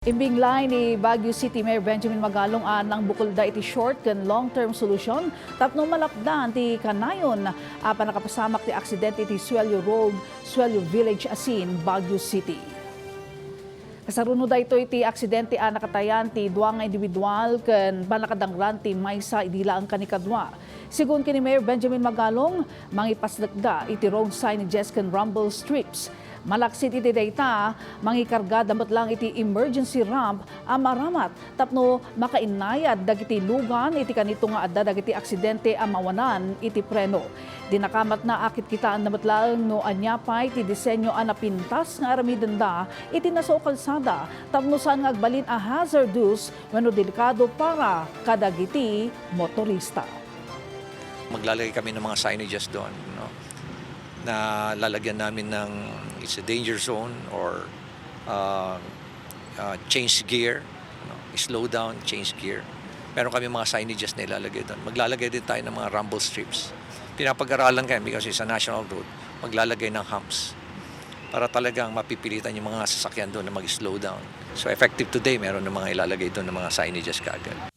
Imbinglay ni Baguio City Mayor Benjamin Magalong ng bukol da iti short and long-term solution. Tapno malapdan ti kanayon panakapasamak ti aksidente ti Suello Road, Suello Village Asin, Baguio City. Kasarunod ito iti aksidente nakatayan ti duwa nga individual ken banakadangran ti maysa idila ang kanikadwa. Sigun kini Mayor Benjamin Magalong, mangipasdagda iti road sign ni Jesken Rumble Strips. Malaksit iti data, mangikarga damat lang iti emergency ramp maramat tapno makainayad dagiti lugan iti kanito nga adda dagiti aksidente mawanan iti preno. Dinakamat na akit kitaan damat lang no anyapay ti disenyo napintas nga aramiden da iti naso kalsada tapno saan nga agbalin hazardous wenno delikado para kadagiti motorista. Maglalagay kami ng mga signages doon, no? Na lalagyan namin ng it's a danger zone or change gear, no? Slow down, change gear. Meron kami mga signages na ilalagay doon. Maglalagay din tayo ng mga rumble strips. Pinapag-aralan kami because it's a national road. Maglalagay ng humps para talagang mapipilitan yung mga sasakyan doon na mag-slow down. So effective today, meron ng mga ilalagay doon ng mga signages kaagad.